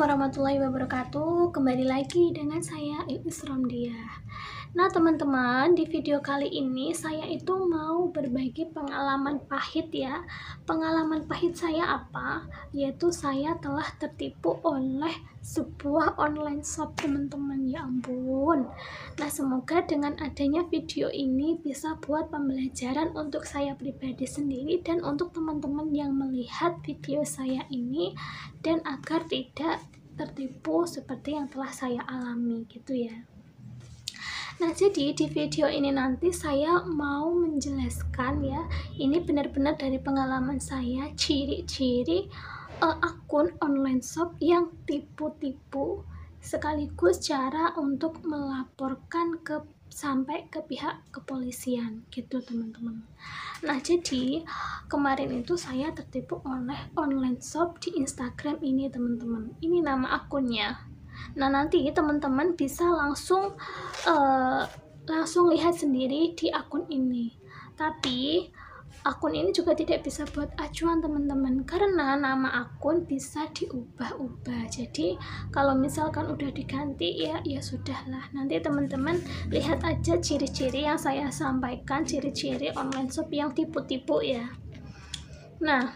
warahmatullahi wabarakatuh. Kembali lagi dengan saya Iis Romdiah. Nah teman-teman, di video kali ini saya itu mau berbagi pengalaman pahit ya. Pengalaman pahit saya apa? Yaitu saya telah tertipu oleh sebuah online shop teman-teman. Ya ampun. Nah semoga dengan adanya video ini bisa buat pembelajaran untuk saya pribadi sendiri dan untuk teman-teman yang melihat video saya ini, dan agar tidak tertipu seperti yang telah saya alami gitu ya. Nah jadi di video ini nanti saya mau menjelaskan ya, ini benar-benar dari pengalaman saya, ciri-ciri akun online shop yang tipu-tipu, sekaligus cara untuk melaporkan sampai ke pihak kepolisian gitu teman-teman. Nah jadi kemarin itu saya tertipu oleh online shop di Instagram ini teman-teman. Ini nama akunnya. Nah nanti teman-teman bisa langsung lihat sendiri di akun ini. Tapi akun ini juga tidak bisa buat acuan teman-teman, karena nama akun bisa diubah-ubah. Jadi kalau misalkan udah diganti ya sudahlah. Nanti teman-teman lihat aja ciri-ciri yang saya sampaikan, ciri-ciri online shop yang tipu-tipu ya. Nah,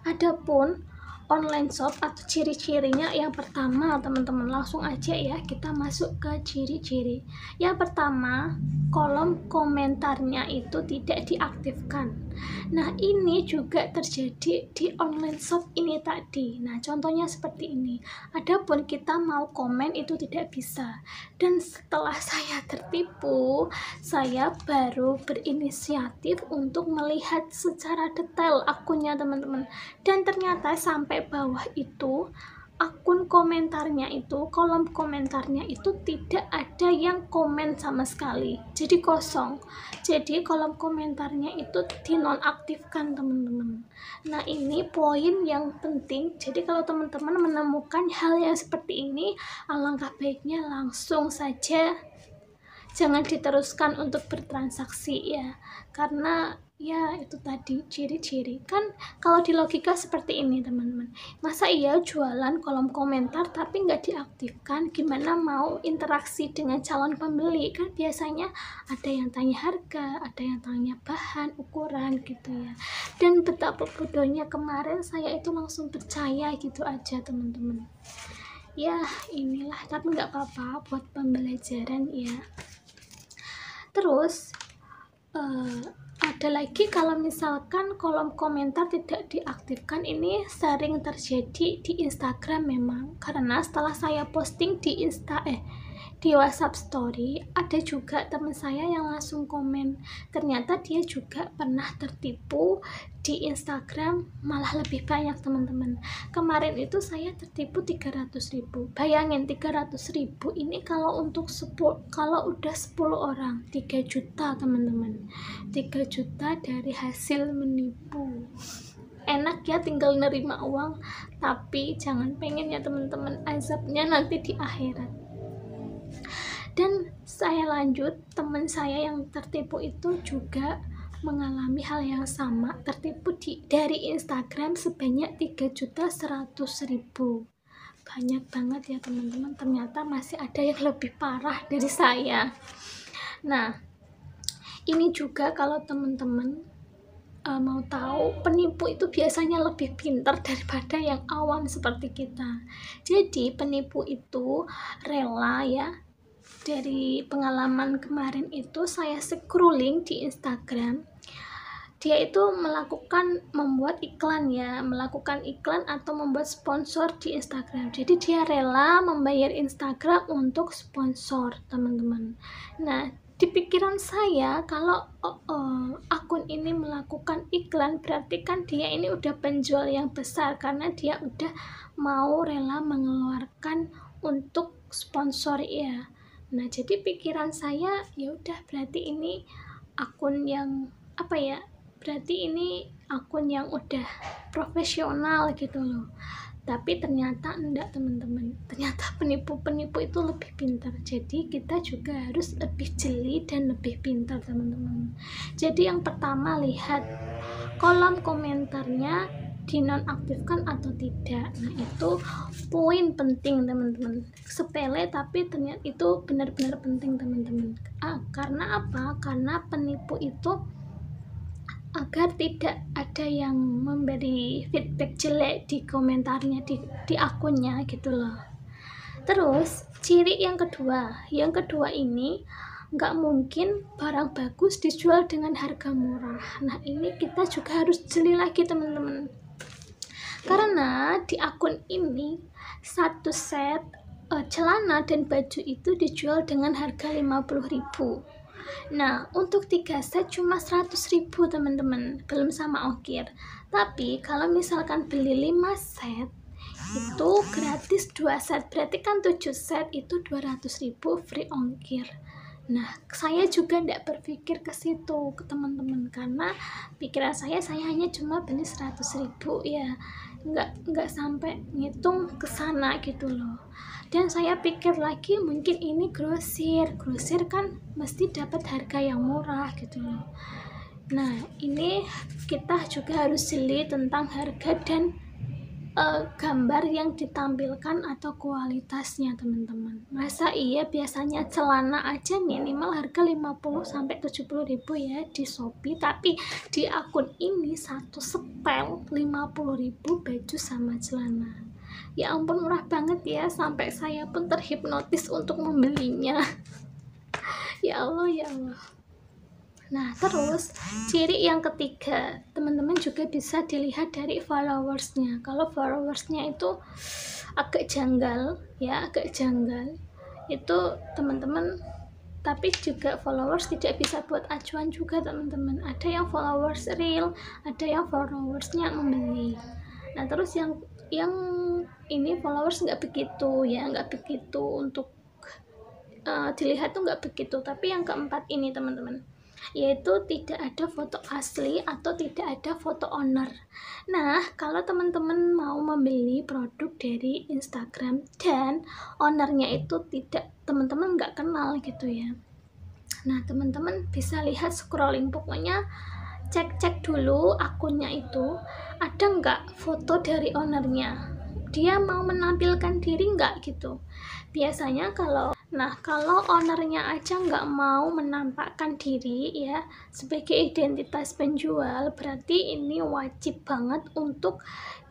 adapun online shop atau ciri-cirinya, yang pertama teman-teman langsung aja ya kita masuk ke ciri-ciri. Yang pertama, kolom komentarnya itu tidak diaktifkan. Nah ini juga terjadi di online shop ini tadi. Nah contohnya seperti ini. Adapun kita mau komen itu tidak bisa. Dan setelah saya tertipu, saya baru berinisiatif untuk melihat secara detail akunnya teman-teman. Dan ternyata sampai bawah itu akun komentarnya itu, kolom komentarnya itu tidak ada yang komen sama sekali, jadi kosong. Jadi kolom komentarnya itu dinonaktifkan teman-teman. Nah ini poin yang penting. Jadi kalau teman-teman menemukan hal yang seperti ini, alangkah baiknya langsung saja jangan diteruskan untuk bertransaksi ya, karena ya itu tadi ciri-ciri. Kan kalau di logika seperti ini teman-teman, masa iya jualan kolom komentar tapi nggak diaktifkan, gimana mau interaksi dengan calon pembeli? Kan biasanya ada yang tanya harga, ada yang tanya bahan, ukuran gitu ya. Dan betapa bodohnya kemarin saya itu langsung percaya gitu aja teman-teman. Ya inilah, tapi nggak apa-apa buat pembelajaran ya. Terus ada lagi, kalau misalkan kolom komentar tidak diaktifkan, ini sering terjadi di Instagram memang, karena setelah saya posting di di WhatsApp story, ada juga teman saya yang langsung komen. Ternyata dia juga pernah tertipu di Instagram, malah lebih banyak teman-teman. Kemarin itu saya tertipu 300.000. Bayangin 300.000 ini kalau untuk kalau udah 10 orang 3 juta teman-teman. 3 juta dari hasil menipu. Enak ya tinggal nerima uang, tapi jangan pengen ya teman-teman, azabnya nanti di akhirat. Dan saya lanjut, teman saya yang tertipu itu juga mengalami hal yang sama, tertipu dari Instagram sebanyak 3.100.000. Banyak banget ya teman-teman, ternyata masih ada yang lebih parah dari saya. Nah ini juga kalau teman-teman mau tahu, penipu itu biasanya lebih pintar daripada yang awam seperti kita. Jadi penipu itu rela ya. Dari pengalaman kemarin itu saya scrolling di Instagram, dia itu membuat iklan ya, melakukan iklan atau membuat sponsor di Instagram. Jadi dia rela membayar Instagram untuk sponsor teman-teman. Nah di pikiran saya, kalau akun ini melakukan iklan, berarti kan dia ini udah penjual yang besar, karena dia udah mau rela mengeluarkan untuk sponsor ya. Nah jadi pikiran saya, ya udah berarti ini akun yang berarti ini akun yang udah profesional gitu loh. Tapi ternyata enggak teman-teman, ternyata penipu-penipu itu lebih pintar. Jadi kita juga harus lebih jeli dan lebih pintar teman-teman. Jadi yang pertama, lihat kolom komentarnya dinonaktifkan atau tidak. Nah, itu poin penting teman-teman, sepele tapi ternyata itu benar-benar penting teman-teman. Karena apa? Karena penipu itu agar tidak ada yang memberi feedback jelek di komentarnya di akunnya gitu loh. Terus ciri yang kedua ini nggak mungkin barang bagus dijual dengan harga murah. Nah, ini kita juga harus jeli lagi teman-teman, karena di akun ini satu set celana dan baju itu dijual dengan harga 50.000. Nah, untuk 3 set cuma 100.000 teman-teman, belum sama ongkir. Tapi kalau misalkan beli 5 set itu gratis 2 set, berarti kan 7 set itu 200.000 free ongkir. Nah, saya juga tidak berpikir ke situ ke teman-teman, karena pikiran saya hanya cuma beli 100.000 ya, nggak sampai ngitung ke sana gitu loh. Dan saya pikir lagi, mungkin ini grosir kan mesti dapat harga yang murah gitu loh. Nah, ini kita juga harus jeli tentang harga dan gambar yang ditampilkan atau kualitasnya teman-teman. Masa iya biasanya celana aja minimal harga 50-70.000 ya di Shopee, tapi di akun ini satu setel 50.000 baju sama celana. Ya ampun, murah banget ya, sampai saya pun terhipnotis untuk membelinya. Ya Allah, ya Allah. Nah, terus ciri yang ketiga teman-teman juga bisa dilihat dari followersnya. Kalau followersnya itu agak janggal ya, itu teman-teman, tapi juga followers tidak bisa buat acuan juga teman-teman. Ada yang followers real, ada yang followersnya membeli. Nah, terus yang ini followers nggak begitu untuk dilihat tuh nggak begitu. Tapi yang keempat ini teman-teman, yaitu tidak ada foto asli atau tidak ada foto owner. Nah, kalau teman-teman mau membeli produk dari Instagram dan ownernya itu teman-teman nggak kenal gitu ya, nah teman-teman bisa lihat scrolling, pokoknya cek dulu akunnya itu ada nggak foto dari ownernya, dia mau menampilkan diri nggak gitu. Biasanya kalau ownernya aja nggak mau menampakkan diri ya sebagai identitas penjual, berarti ini wajib banget untuk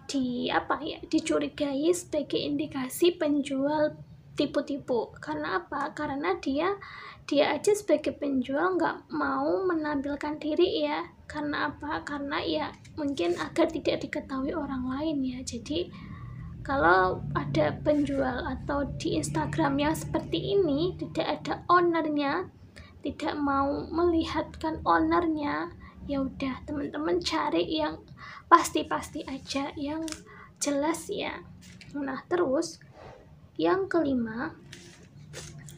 dicurigai sebagai indikasi penjual tipu-tipu. Karena apa? Karena dia aja sebagai penjual nggak mau menampilkan diri ya. Karena apa? Karena ya mungkin agar tidak diketahui orang lain ya. Jadi kalau ada penjual atau di Instagram yang seperti ini tidak ada ownernya, tidak mau melihatkan ownernya, ya udah teman-teman cari yang pasti aja, yang jelas ya. Nah, terus yang kelima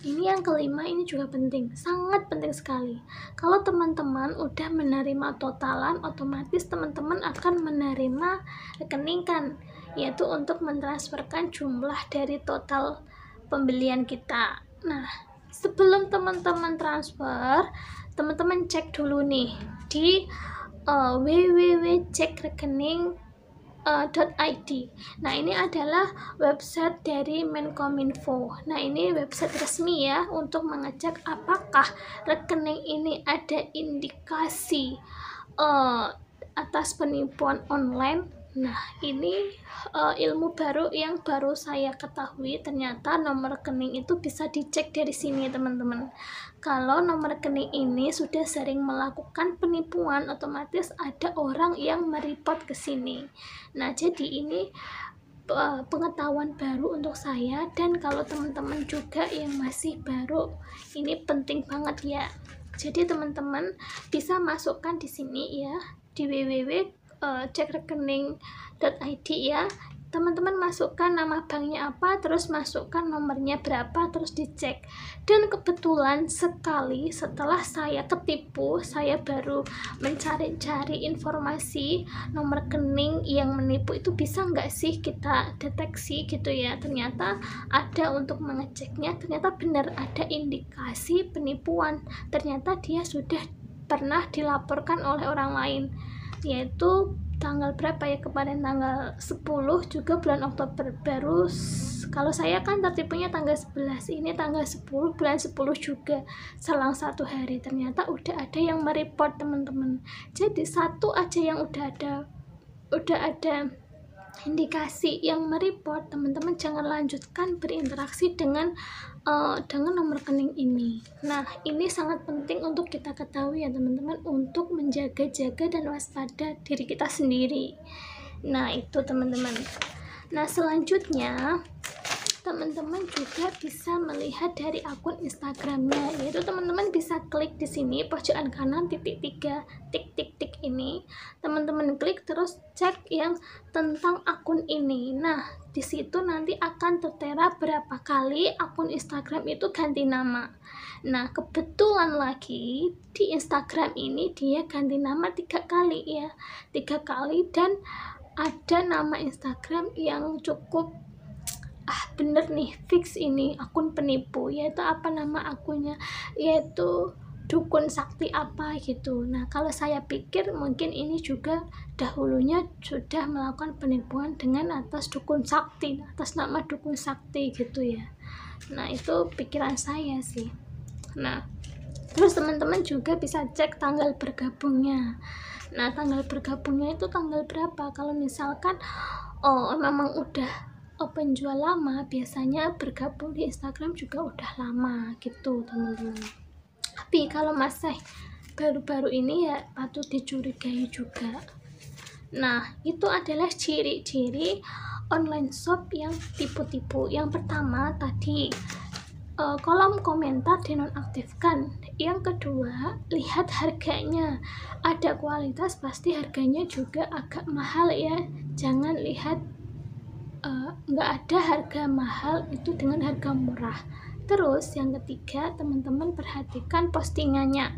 ini juga penting, sangat penting sekali. Kalau teman-teman udah menerima totalan, otomatis teman-teman akan menerima rekening kan, yaitu untuk mentransferkan jumlah dari total pembelian kita. Nah, sebelum teman-teman transfer, teman-teman cek dulu nih di www.cekrekening.id. Nah, ini adalah website dari Menkominfo. Nah, ini website resmi ya untuk mengecek apakah rekening ini ada indikasi atas penipuan online. Nah, ini ilmu baru yang baru saya ketahui, ternyata nomor rekening itu bisa dicek dari sini teman-teman. Kalau nomor rekening ini sudah sering melakukan penipuan, otomatis ada orang yang mereport ke sini. Nah, jadi ini pengetahuan baru untuk saya, dan kalau teman-teman juga yang masih baru, ini penting banget ya. Jadi teman-teman bisa masukkan di sini ya, di www.cekrekening.id ya. Teman-teman masukkan nama banknya apa, terus masukkan nomornya berapa, terus dicek. Dan kebetulan sekali setelah saya ketipu, saya baru mencari-cari informasi nomor rekening yang menipu itu bisa nggak sih kita deteksi gitu ya. Ternyata ada untuk mengeceknya, ternyata benar ada indikasi penipuan. Ternyata dia sudah pernah dilaporkan oleh orang lain, yaitu tanggal berapa ya, kemarin tanggal 10 juga bulan Oktober baru. Kalau saya kan tertipunya tanggal 11, ini tanggal 10 bulan 10 juga, selang 1 hari ternyata udah ada yang mereport teman-teman. Jadi satu aja yang udah ada indikasi yang mereport, teman-teman jangan lanjutkan berinteraksi dengan nomor rekening ini. Nah, ini sangat penting untuk kita ketahui ya teman-teman, untuk menjaga-jaga dan waspada diri kita sendiri. Nah, itu teman-teman. Nah, selanjutnya teman-teman juga bisa melihat dari akun Instagramnya, yaitu teman-teman bisa klik di sini pojokan kanan titik 3 tik ini, teman-teman klik terus cek yang tentang akun ini. Nah, di situ nanti akan tertera berapa kali akun Instagram itu ganti nama. Nah, kebetulan lagi di Instagram ini dia ganti nama 3 kali ya, 3 kali, dan ada nama Instagram yang cukup bener nih, fix ini akun penipu, yaitu apa nama akunnya, yaitu dukun sakti apa gitu. Nah, kalau saya pikir mungkin ini juga dahulunya sudah melakukan penipuan dengan atas dukun sakti, atas nama dukun sakti gitu ya. Nah, itu pikiran saya sih. Nah, terus teman-teman juga bisa cek tanggal bergabungnya. Nah, tanggal bergabungnya itu tanggal berapa. Kalau misalkan memang udah penjual lama, biasanya bergabung di Instagram juga udah lama gitu teman-teman. Tapi kalau masih baru-baru ini ya patut dicurigai juga. Nah, itu adalah ciri-ciri online shop yang tipu-tipu. Yang pertama tadi, kolom komentar dinonaktifkan. Yang kedua, lihat harganya, ada kualitas pasti harganya juga agak mahal ya. Jangan lihat nggak ada harga mahal itu dengan harga murah. Terus yang ketiga, teman-teman perhatikan postingannya.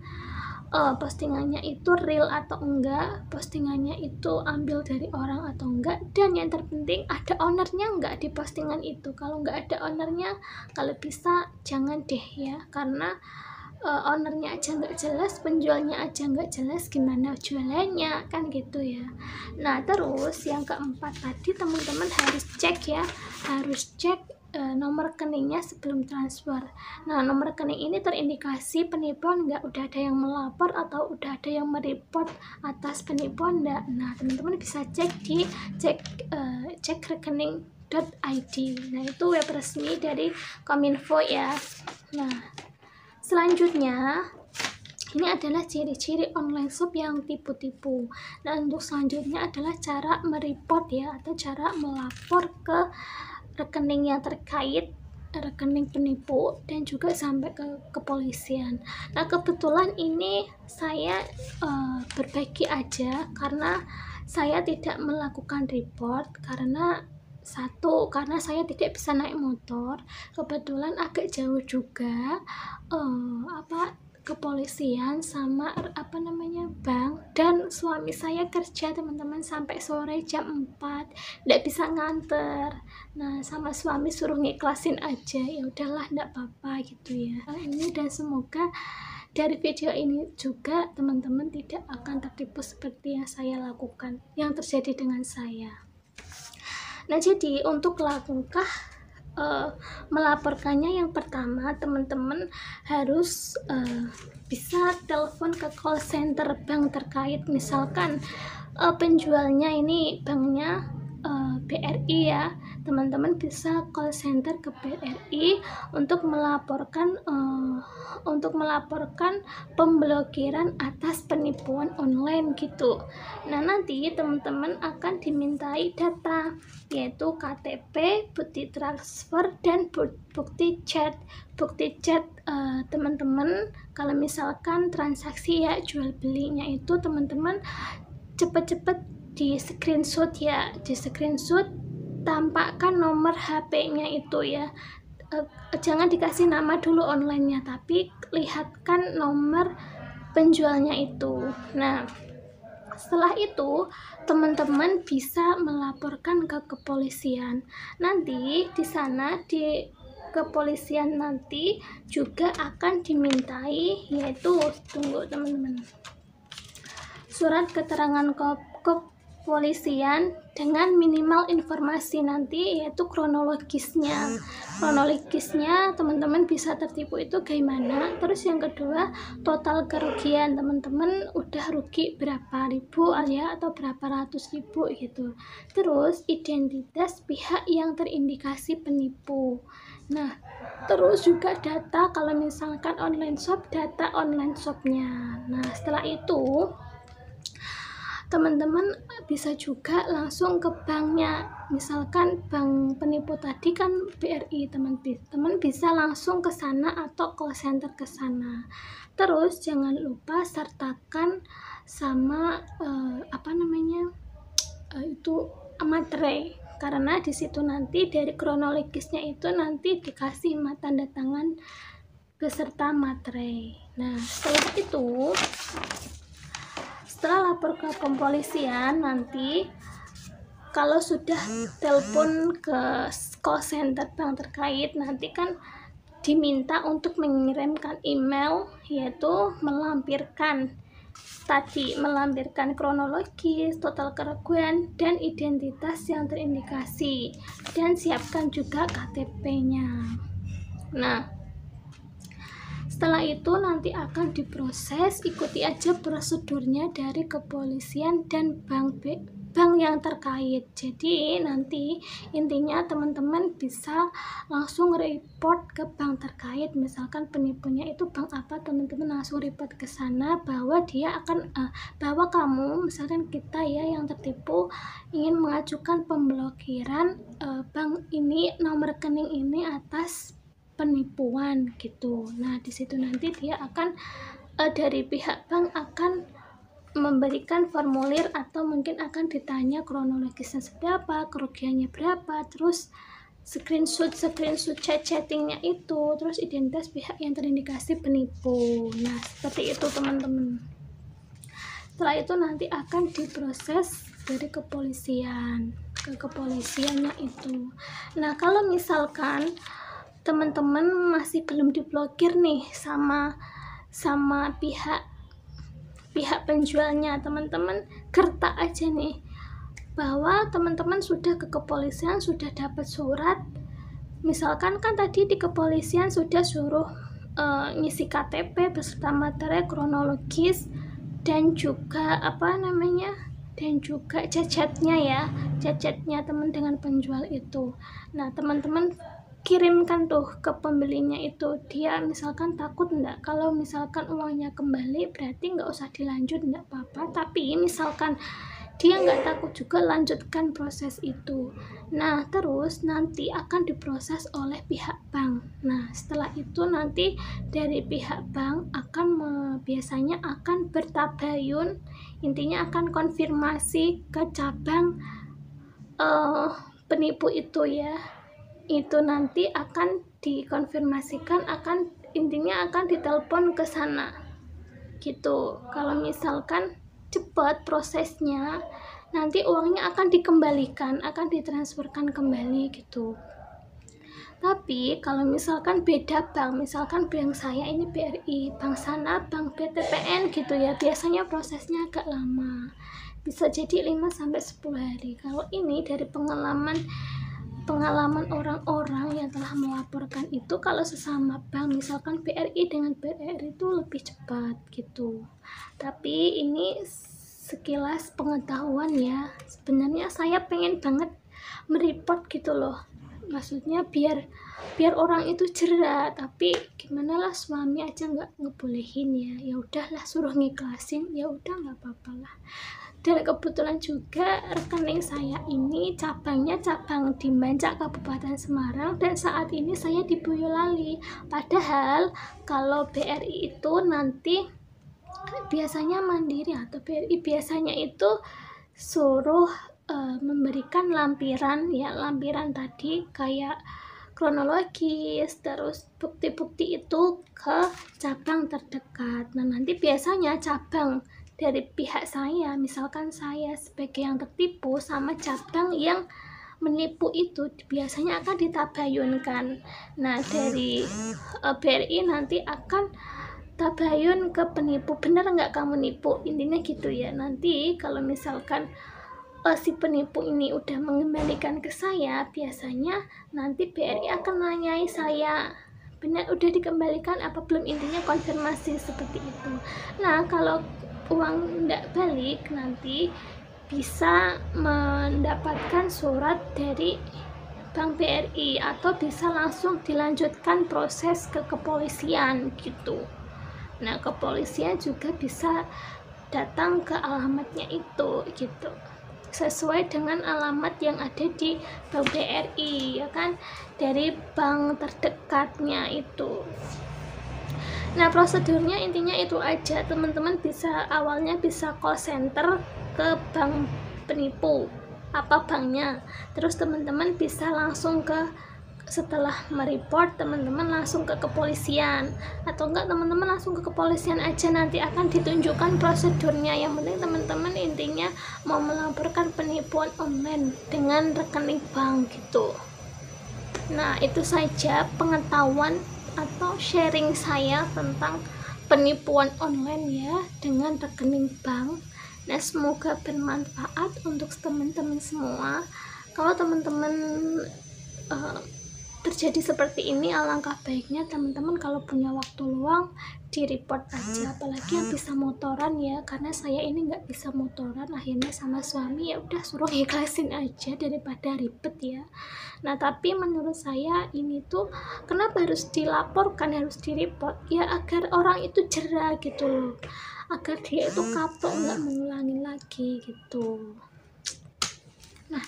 Postingannya itu real atau enggak, postingannya itu ambil dari orang atau enggak, dan yang terpenting ada ownernya enggak di postingan itu. Kalau enggak ada ownernya, kalau bisa jangan deh ya, karena ownernya aja nggak jelas, penjualnya aja nggak jelas, gimana jualannya kan gitu ya. Nah, terus yang keempat tadi teman-teman harus cek ya, harus cek nomor rekeningnya sebelum transfer. Nah, nomor rekening ini terindikasi penipuan nggak, udah ada yang melapor atau udah ada yang mereport atas penipuan nggak. Nah, teman-teman bisa cek di cek rekening.id. Nah, itu web resmi dari Kominfo ya. Nah, selanjutnya, ini adalah ciri-ciri online shop yang tipu-tipu. Dan untuk selanjutnya adalah cara mereport ya, atau cara melapor ke rekening yang terkait, rekening penipu, dan juga sampai ke kepolisian. Nah, kebetulan ini saya berbagi aja, karena saya tidak melakukan report karena saya tidak bisa naik motor, kebetulan agak jauh juga kepolisian sama bank, dan suami saya kerja teman-teman sampai sore jam 4, tidak bisa nganter. Nah, sama suami suruh ngiklasin aja, ya udahlah tidak apa-apa gitu ya. Ini, dan semoga dari video ini juga teman-teman tidak akan tertipu seperti yang saya lakukan, yang terjadi dengan saya. Nah, jadi untuk langkah melaporkannya, yang pertama teman-teman harus bisa telepon ke call center bank terkait. Misalkan penjualnya ini banknya BRI ya, teman-teman bisa call center ke BRI untuk melaporkan pemblokiran atas penipuan online gitu. Nah, nanti teman-teman akan dimintai data, yaitu KTP, bukti transfer, dan bukti chat. Teman-teman kalau misalkan transaksi ya, jual belinya itu teman-teman cepet-cepet di screenshot ya, tampakkan nomor HP-nya itu ya. Jangan dikasih nama dulu online-nya, tapi lihatkan nomor penjualnya itu. Nah, setelah itu teman-teman bisa melaporkan ke kepolisian. Nanti di sana di kepolisian nanti juga akan dimintai, yaitu tunggu teman-teman, surat keterangan kepolisian dengan minimal informasi nanti, yaitu kronologisnya. Kronologisnya teman-teman bisa tertipu itu gimana. Terus yang kedua, total kerugian teman-teman udah rugi berapa ribu ya, atau berapa ratus ribu gitu. Terus identitas pihak yang terindikasi penipu. Nah, terus juga data, kalau misalkan online shop, data online shopnya. Nah, setelah itu teman-teman bisa juga langsung ke banknya. Misalkan bank penipu tadi kan BRI, teman-teman bisa langsung ke sana atau call center ke sana. Terus jangan lupa sertakan sama itu materai, karena di situ nanti dari kronologisnya itu nanti dikasih tanda tangan beserta materai. Nah, setelah lapor ke kepolisian, nanti kalau sudah telepon ke call center bank terkait, nanti kan diminta untuk mengirimkan email, yaitu melampirkan kronologis, total kerugian, dan identitas yang terindikasi, dan siapkan juga KTP-nya. Nah, setelah itu nanti akan diproses, ikuti aja prosedurnya dari kepolisian dan bank yang terkait. Jadi nanti intinya teman-teman bisa langsung report ke bank terkait. Misalkan penipunya itu bank apa, teman-teman langsung report ke sana bahwa dia akan bahwa kamu, misalkan kita ya yang tertipu, ingin mengajukan pemblokiran bank ini, nomor rekening ini atas penipuan gitu. Nah, di situ nanti dia akan dari pihak bank akan memberikan formulir, atau mungkin akan ditanya kronologisnya seberapa, kerugiannya berapa, terus screenshot chattingnya itu, terus identitas pihak yang terindikasi penipu. Nah, seperti itu teman-teman. Setelah itu nanti akan diproses dari kepolisiannya itu. Nah, kalau misalkan teman-teman masih belum diblokir nih sama pihak penjualnya, teman-teman gertak aja nih bahwa teman-teman sudah ke kepolisian, sudah dapat surat. Misalkan kan tadi di kepolisian sudah suruh ngisi KTP beserta materai kronologis dan juga chatnya teman dengan penjual itu. Nah, teman-teman kirimkan tuh ke pembelinya itu. Dia misalkan takut enggak, kalau misalkan uangnya kembali berarti nggak usah dilanjut, enggak apa-apa. Tapi misalkan dia nggak takut juga, lanjutkan proses itu. Nah, terus nanti akan diproses oleh pihak bank. Nah, setelah itu nanti dari pihak bank biasanya akan bertabayun, intinya akan konfirmasi ke cabang penipu itu ya. Itu nanti akan dikonfirmasikan, intinya akan ditelepon ke sana gitu. Kalau misalkan cepat prosesnya, nanti uangnya akan dikembalikan, akan ditransferkan kembali gitu. Tapi kalau misalkan beda bank, misalkan bank saya ini BRI, bank sana bank BTPN gitu ya, biasanya prosesnya agak lama, bisa jadi 5-10 hari. Kalau ini dari pengalaman orang-orang yang telah melaporkan itu, kalau sesama bank, misalkan BRI dengan BRI itu lebih cepat gitu. Tapi ini sekilas pengetahuan ya, sebenarnya saya pengen banget mereport gitu loh, maksudnya biar orang itu jerat, tapi gimana lah, suami aja nggak ngebolehin ya udahlah, suruh ngiklasin, ya udah nggak apa-apa lah. Dan kebetulan juga rekening saya ini cabang di Mancak, Kabupaten Semarang, dan saat ini saya di Boyolali. Padahal kalau BRI itu nanti biasanya mandiri, atau BRI biasanya itu suruh memberikan lampiran tadi kayak kronologis, terus bukti-bukti itu ke cabang terdekat. Nah, nanti biasanya cabang dari pihak saya, misalkan saya sebagai yang tertipu sama cabang yang menipu itu, biasanya akan ditabayunkan. Nah, dari BRI nanti akan tabayun ke penipu, bener nggak kamu nipu, intinya gitu ya. Nanti kalau misalkan si penipu ini udah mengembalikan ke saya, biasanya nanti BRI akan nanyai saya, benar udah dikembalikan apa belum, intinya konfirmasi seperti itu. Nah, kalau uang tidak balik, nanti bisa mendapatkan surat dari Bank BRI atau bisa langsung dilanjutkan proses ke kepolisian gitu. Nah, kepolisian juga bisa datang ke alamatnya itu gitu, sesuai dengan alamat yang ada di Bank BRI ya kan, dari bank terdekatnya itu. Nah, prosedurnya intinya itu aja, teman-teman bisa awalnya bisa call center ke bank penipu apa banknya, terus teman-teman bisa langsung ke, setelah mereport teman-teman langsung ke kepolisian, atau enggak teman-teman langsung ke kepolisian aja, nanti akan ditunjukkan prosedurnya. Yang penting teman-teman intinya mau melaporkan penipuan online dengan rekening bank gitu. Nah, itu saja pengetahuan atau sharing saya tentang penipuan online ya dengan rekening bank. Nah, semoga bermanfaat untuk teman-teman semua. Kalau teman-teman terjadi seperti ini, alangkah baiknya teman-teman kalau punya waktu luang di report aja, apalagi yang bisa motoran ya, karena saya ini nggak bisa motoran, akhirnya sama suami ya udah suruh ikhlasin aja daripada ribet ya. Nah, tapi menurut saya ini tuh kenapa harus dilaporkan, harus di report ya, agar orang itu jera gitu loh, agar dia itu kapok nggak mengulangi lagi gitu. Nah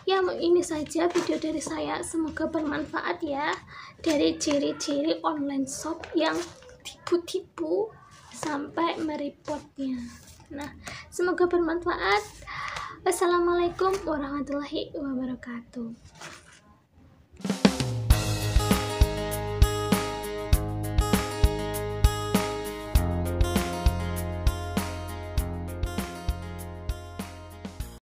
ya, ini saja video dari saya, semoga bermanfaat ya, dari ciri-ciri online shop yang tipu-tipu sampai mereportnya. Nah, semoga bermanfaat. Wassalamualaikum warahmatullahi wabarakatuh.